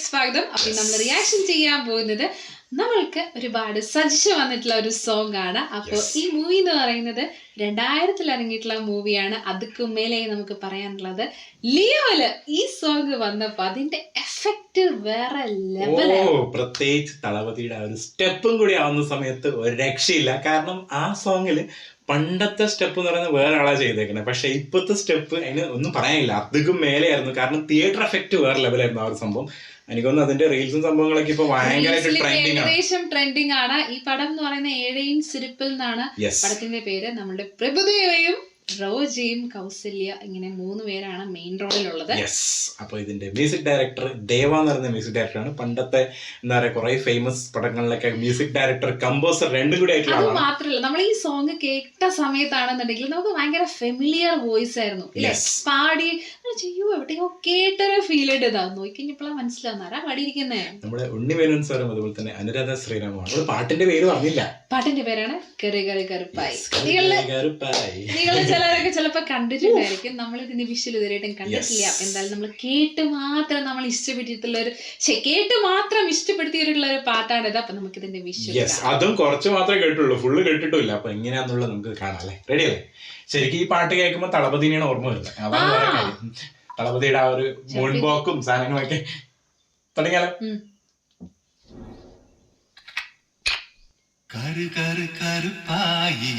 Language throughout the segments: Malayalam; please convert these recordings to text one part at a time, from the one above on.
സ്വാഗതം. അപ്പൊ നമ്മൾ റിയാക്ഷൻ ചെയ്യാൻ പോകുന്നത് നമ്മൾക്ക് ഒരുപാട് സജഷൻ വന്നിട്ടുള്ള ഒരു സോങ് ആണ്. അപ്പോൾ ഈ മൂവി എന്ന് പറയുന്നത് 2000 ഇറങ്ങിയിട്ടുള്ള മൂവിയാണ്. അതുക്കും മേലെ നമുക്ക് പറയാനുള്ളത് ലിയോയില് ഈ സോങ് വന്നപ്പോ അതിന്റെ എഫക്റ്റ് വേറെ ലെവലാണ്. പ്രത്യേകിച്ച് തളപതിയുടെ ഒരു സ്റ്റെപ്പും കൂടി ആവുന്ന സമയത്ത് ഒരു രക്ഷയില്ല. കാരണം ആ സോങ്ങില് പണ്ടത്തെ സ്റ്റെപ്പ് എന്ന് പറയുന്നത് വേറെ ആളാ ചെയ്തേക്കണേ. പക്ഷെ ഇപ്പോഴത്തെ സ്റ്റെപ്പ് അതിന് ഒന്നും പറയാനില്ല, അധികം മേലെയായിരുന്നു. കാരണം തിയേറ്റർ എഫക്റ്റ് വേറെ ലെവലായിരുന്നു ആ ഒരു സംഭവം. എനിക്കൊന്നും അതിന്റെ റീൽസും സംഭവങ്ങളൊക്കെ ഇപ്പൊ ഏകദേശം ട്രെൻഡിങ് ആണ്. ഈ പടം എന്ന് പറയുന്നത് ഏഴയും സിരിപ്പിൽ എന്നാണ് പടത്തിന്റെ പേര്. നമ്മുടെ പ്രഭുദേവയും റോജയും കൗസല്യ ഇങ്ങനെ 3 പേരാണ് മെയിൻ റോളിലുള്ളത്. അപ്പൊ ഇതിന്റെ മ്യൂസിക് ഡയറക്ടർ ദേവ എന്ന് പറയുന്ന മ്യൂസിക് ഡയറക്ടറാണ്. പണ്ടത്തെ എന്താ പറയാ കുറെ ഫേമസ് പടങ്ങളിലൊക്കെ മ്യൂസിക് ഡയറക്ടർ കമ്പോസർ രണ്ടും കൂടി ആയിട്ടുള്ള. അത് മാത്രമല്ല, നമ്മൾ ഈ സോങ് കേട്ട സമയത്താണെന്നുണ്ടെങ്കിൽ നമുക്ക് ഭയങ്കര ഫെമിലിയർ വോയിസ് ആയിരുന്നു. പാടി ചെയ്യൂ എവിടെയോ കേട്ടൊരു ഫീൽ ഇട്ടതാ. നോക്കിക്കഴിഞ്ഞപ്പോഴാണ് മനസ്സിലാവുന്ന ആരാ പാടിയിരിക്കുന്നേ. നമ്മുടെ ഉണ്ണിമേനോൻ സാറും അതുപോലെ തന്നെ അനുരാധ ശ്രീരാമാണ്. പാട്ടിന്റെ പേര് പറഞ്ഞില്ല. പാട്ടിന്റെ പേരാണ് കറി കറി കറുപ്പായി. നിങ്ങള് ചിലരൊക്കെ ചിലപ്പോ കണ്ടിട്ടുണ്ടായിരിക്കും. നമ്മൾ ഇതിന്റെ വിഷ്വൽ ഇതുവരെയായിട്ടും കണ്ടിട്ടില്ല. എന്തായാലും നമ്മൾ കേട്ട് മാത്രം നമ്മൾ ഇഷ്ടപ്പെട്ടിട്ടുള്ള ഒരു കേട്ട് മാത്രം ഇഷ്ടപ്പെടുത്തിയിട്ടുള്ള ഒരു പാട്ടാണിത്. അപ്പൊ നമുക്ക് ഇതിന്റെ വിഷ്വൽ അതും കുറച്ച് മാത്രമേ കേട്ടുള്ളൂ, ഫുള്ള് കേട്ടിട്ടില്ല. അപ്പൊ എങ്ങനെയാന്നുള്ളത് നമുക്ക് കാണാം അല്ലേ? റെഡി അല്ലേ? ശരിക്കും ഈ പാട്ട് കേൾക്കുമ്പോൾ തളപതിനെയാണ് ഓർമ്മ വരുന്നത്. അതാണ് വേറെ കാര്യം. തളപതിയുടെ ആ ഒരു മൂൺബോക്കും സാധനങ്ങളൊക്കെ തുടങ്ങിയാലോ? കറുപ്പായി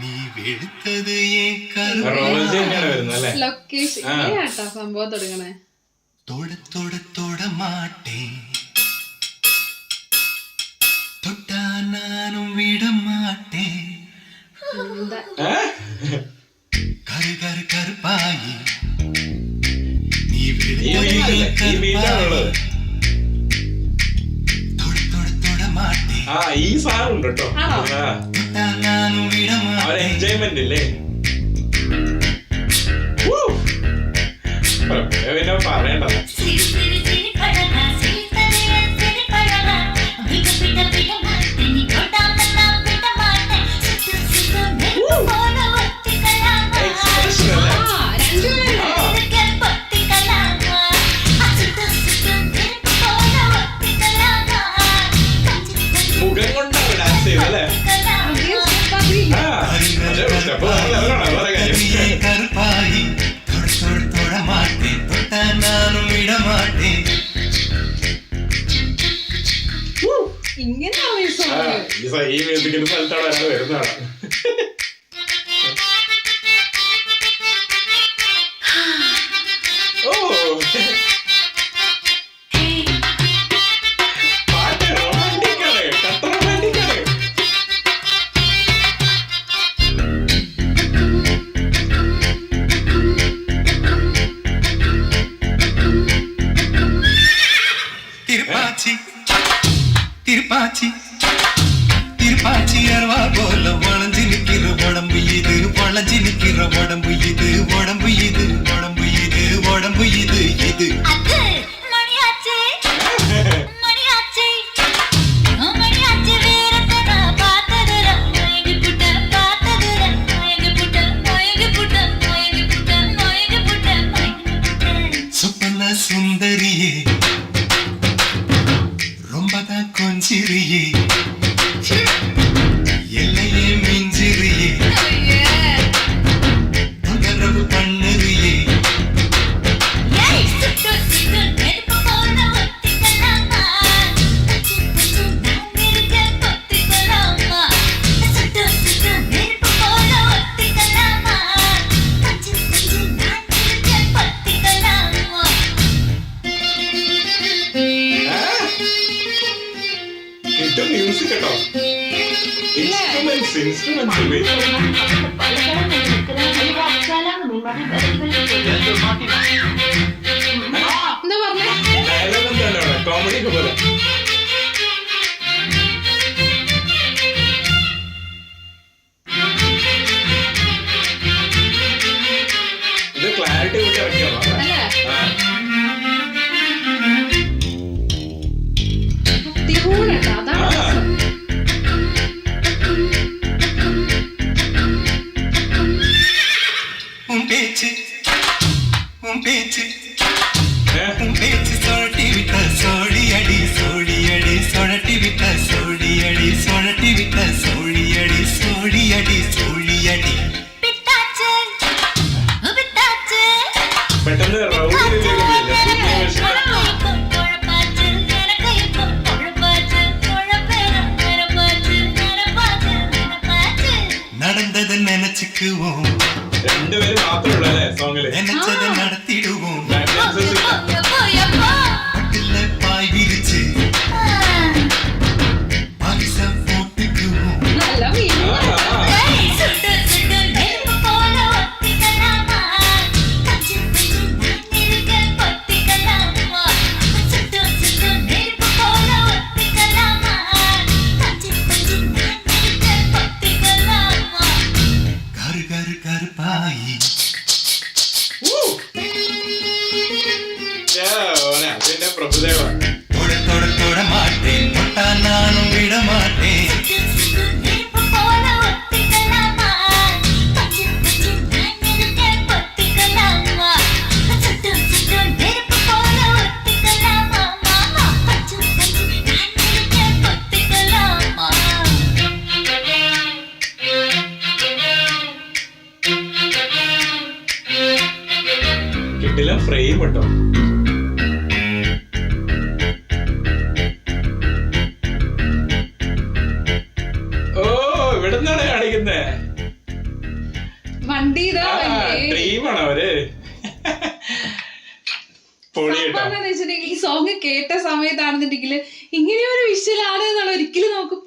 നീ വെളുത്തത് സംഭവം തുടങ്ങണേ. തൊട മാട്ടേ തൊട്ടാ നാനും വിടമാട്ടേ കറുപ്പായി നീ വെളുത്തത് ഈ സാധനം ഉണ്ട് കേട്ടോ. എൻജോയ്മെന്റ് ഇല്ലേ? പിന്നെ പറയണ്ടല്ലോ. കറുപ്പായി തൊട മാട്ടേ തൊട്ടാ നാനും വിടമാട്ടേ. ഈ മ്യൂസിക്കിന്റെ സ്ഥലത്താണ് ഒരാൾ വരുന്നതാണ്. திருப்பாச்சி அருவா போல வளைஞ்சு நிக்கிற உடம்பு இது, வளைஞ்சு நிக்கிற உடம்பு இது, உடம்பு இது, உடம்பு இது, உடம்பு இது, இது சுப்பன சுந்தரியே ரொம்பதான் கொஞ்சிரியே எல்லையே மிஞ்சிரியே தொடர்பு பண்ணுறியே മ്യൂസിക് കേട്ടോ. ഇൻസ്ട്രുമെന്റ്സ് എന്താ പറഞ്ഞേ? കോമഡി ഒക്കെ പോലെ. ഇത് ക്ലാരിറ്റി കൂട്ടി ഇറക്കിയാണോ? உன் பேச்சு உன் பேச்சு உன் பேச்சு சொழட்டி விட்ட சோழி அடி சொழட்டி விட்ட சோழி அடி சொழட்டி விட்ட சோழி அடி പെട്ടെന്ന് நடந்ததை நினைச்சுக்குவோம் രണ്ടുപേരും മാത്രമേ ഉള്ളൂ അല്ലേ സോങ്ങില് நினைச்சதை நடத்திடுவோம் Dancers ഇല്ല. பட்டுல பாய் விரிச்சு பாகிஸ்தான் போட்டுக்குவோம் നല്ല മീനിങ് ആ, ആ. கரு கரு கருப்பாயி ഓനെ അതിന്റെ പ്രഭുദേവ தொட மாட்டேன் தொட்டா நானும் விட மாட்டேன் കിട്ടില്ല ഫ്രെയിം കേട്ടോ. ഓ ഇവിടെ നിന്നാണ് കാണിക്കുന്നേ. വണ്ടി ഇതാ വല്ലേ. ഡ്രീമാണ് അവര്. പൊളി കേട്ടോ. സംഭവം എന്താന്ന് വെച്ചിട്ടുണ്ടെങ്കിൽ ഈ സോങ് കേട്ട സമയത്താണെന്നുണ്ടെങ്കിൽ ഇങ്ങനെ ഒരു വിഷ്വലാണ് എന്നുള്ള ഒരിക്കലും നോക്കും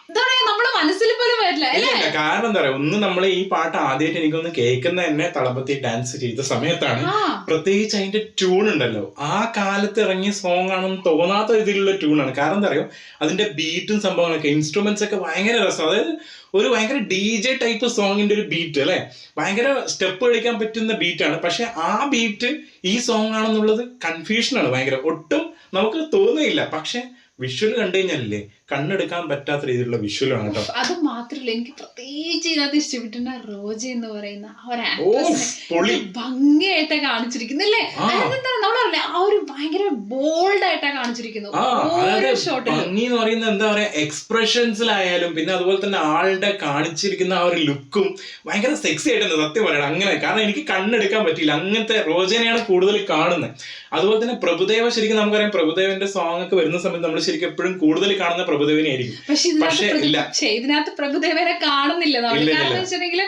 എന്താ പറയാ നമ്മുടെ മനസ്സിൽ പോലും വരില്ല ഇല്ല, അല്ലേ. ഇല്ല. കാരണം എന്താ പറയാ, ഒന്ന് നമ്മൾ ഈ പാട്ട് ആദ്യമായിട്ട് എനിക്കൊന്ന് കേൾക്കുന്ന തന്നെ തളപതി ഡാൻസ് ചെയ്ത സമയത്താണ്. ആ പ്രത്യേകിച്ച് അതിന്റെ ട്യൂൺ ഉണ്ടല്ലോ, ആ കാലത്ത് ഇറങ്ങിയ സോങ് ആണെന്ന് തോന്നാത്ത രീതിയിലുള്ള ട്യൂണാണ്. കാരണം എന്താ പറയുക, അതിന്റെ ബീറ്റും സംഭവങ്ങളൊക്കെ ഇൻസ്ട്രുമെന്റ്സ് ഒക്കെ ഭയങ്കര രസം. അതായത് ഒരു ഭയങ്കര DJ ടൈപ്പ് സോങ്ങിന്റെ ഒരു ബീറ്റ് അല്ലെ, ഭയങ്കര സ്റ്റെപ്പ് കളിക്കാൻ പറ്റുന്ന ബീറ്റാണ്. പക്ഷെ ആ ബീറ്റ് ഈ സോങ് ആണെന്നുള്ളത് കൺഫ്യൂഷനാണ് ഭയങ്കര. ഒട്ടും നമുക്ക് തോന്നുകയില്ല. പക്ഷെ വിഷ്വൽ കണ്ടു കഴിഞ്ഞാലേ കണ്ണെടുക്കാൻ പറ്റാത്ത രീതിയിലുള്ള വിഷ്വലാണ് കേട്ടോ. അത് മാത്രല്ല, എനിക്ക് പ്രത്യേകിച്ച് ഇതിനകത്ത് ഇഷ്ടപ്പെട്ടിരുന്ന റോജ എന്ന് പറയുന്ന ആ ഒരു പൊളി ഭംഗിയായിട്ടാ കാണിച്ചിരിക്കുന്നില്ലേ. നമ്മളല്ലേ ആ ഒരു ഭയങ്കര ബോൾഡ് ആയിട്ടാ കാണിച്ചിരിക്കുന്നു ഓരോ ഷോട്ടിലും. ഭംഗി എന്ന് പറയുന്നത് എന്താ പറയാ, എക്സ്പ്രഷൻസിലായാലും പിന്നെ അതുപോലെ തന്നെ ആളുടെ കാണിച്ചിരിക്കുന്ന ആ ഒരു ലുക്കും ഭയങ്കര സെക്സി ആയിട്ടുണ്ട് സത്യം പറയണം. അങ്ങനെ കാരണം എനിക്ക് കണ്ണെടുക്കാൻ പറ്റിയില്ല. അങ്ങനത്തെ റോജനെയാണ് കൂടുതൽ കാണുന്നത്. അതുപോലെ തന്നെ പ്രഭുദേവ, ശരിക്കും നമുക്കറിയാം പ്രഭുദേവന്റെ സോങ് ഒക്കെ വരുന്ന സമയത്ത് നമ്മൾ ശരിക്കും എപ്പോഴും കൂടുതൽ കാണുന്ന പ്രഭുദേവനായിരിക്കും. പക്ഷെ ഇതിനകത്ത് പ്രഭുദേവനെ കാണുന്നില്ല നമ്മൾ. കാരണം വെച്ചിട്ടുണ്ടെങ്കിൽ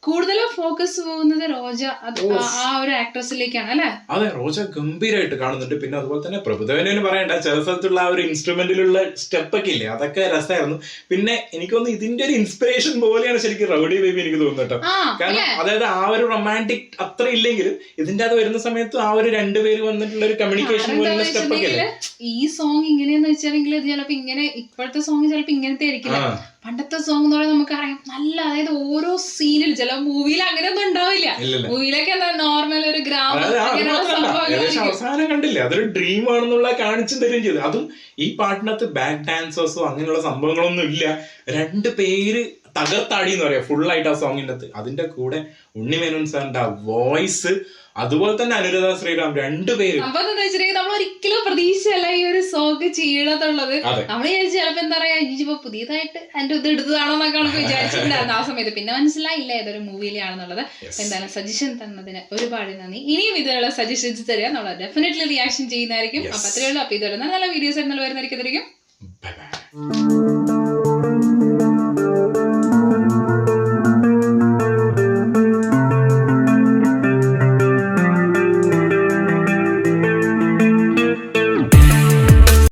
കൂടുതലും ഫോക്കസ് പോകുന്നത് റോജ ആ ഒരു ആക്ട്രസിലേക്കാണ് അല്ലെ. അതെ, റോജ ഗംഭീരമായിട്ട് കാണുന്നുണ്ട്. പിന്നെ അതുപോലെ തന്നെ പ്രഭുദേവനെ പറയണ്ട, ചില സ്ഥലത്തുള്ള ആ ഒരു ഇൻസ്ട്രുമെന്റിലുള്ള സ്റ്റെപ്പ് ഒക്കെ ഇല്ലേ, അതൊക്കെ രസമായിരുന്നു. പിന്നെ എനിക്ക് തോന്നുന്നു ഇതിന്റെ ഒരു ഇൻസ്പിറേഷൻ പോലെയാണ് ശരിക്കും റൗഡി ബേബി എനിക്ക് തോന്നുന്നു കേട്ടോ. കാരണം അതായത് ആ ഒരു റൊമാൻറ്റിക് അത്ര ഇല്ലെങ്കിലും ഇതിന്റെ അത് വരുന്ന സമയത്ത് ആ ഒരു രണ്ടുപേര് വന്നിട്ടുള്ള ഒരു കമ്മ്യൂണിക്കേഷൻ പോലുള്ള സ്റ്റെപ്പ് ഒക്കെ അല്ലേ. ഈ സോങ് ഇങ്ങനെയെന്ന് വെച്ചിട്ടുണ്ടെങ്കിൽ ഇത് ചിലപ്പോ ഇങ്ങനെ, ഇപ്പോഴത്തെ സോങ് ചിലപ്പോ ഇങ്ങനത്തെ ആയിരിക്കില്ല. പണ്ടത്തെ സോങ് എന്ന് പറയുന്നത് നമുക്കറിയാം നല്ല, അതായത് ഓരോ സീനിൽ, ചില മൂവിയിൽ അങ്ങനെയൊന്നും ഉണ്ടാവില്ല. മൂവിയിലൊക്കെ എന്താ നോർമൽ ഒരു ഗ്രാമം അവസാനം കണ്ടില്ലേ, അതൊരു ഡ്രീം ആണെന്നുള്ള കാണിച്ചു തരുകയും ചെയ്തു. അതും ഈ പാട്ടിനകത്ത് ബാക്ക് ഡാൻസേഴ്സോ അങ്ങനെയുള്ള സംഭവങ്ങളൊന്നും ഇല്ല. രണ്ടു പേര് തകർത്താടി എന്ന് പറയാം ഫുൾ ആയിട്ട് ആ സോങ്ങിൻ്റെ അകത്ത്. അതിന്റെ കൂടെ ഉണ്ണിമേനോൻ സാറിന്റെ ആ വോയിസ്, അതുപോലെ തന്നെ അനുരാധ ശ്രീറാം, രണ്ടുപേരും നമ്മൾ ഒരിക്കലും പ്രതീക്ഷയല്ല ഈ ഒരു സോങ് ചെയ്യണതുള്ളത്. നമ്മൾ വിചാരിച്ചു ചിലപ്പോ എന്താ പറയാ, ഇനിയിപ്പോ പുതിയതായിട്ട് എന്റെ ഇത് എടുത്തതാണോ എന്നൊക്കെ വിചാരിച്ചിട്ടുണ്ടായിരുന്നു ആ സമയത്ത്. പിന്നെ മനസ്സിലായില്ല ഏതൊരു മൂവിയിലാണെന്നുള്ളത്. എന്തായാലും സജഷൻ തന്നതിന് ഒരുപാട് നന്ദി. ഇനിയും ഇതിലുള്ള സജഷൻസ് തരിക, നമ്മൾ ഡെഫിനറ്റ്ലി റിയാക്ഷൻ ചെയ്യുന്നതായിരിക്കും. അപ്പൊ അത്രയേ ഉള്ളൂ. അപ്പൊ ഇതുവരെ നല്ല വീഡിയോസ് വരുന്നതായിരിക്കും. Bye bye.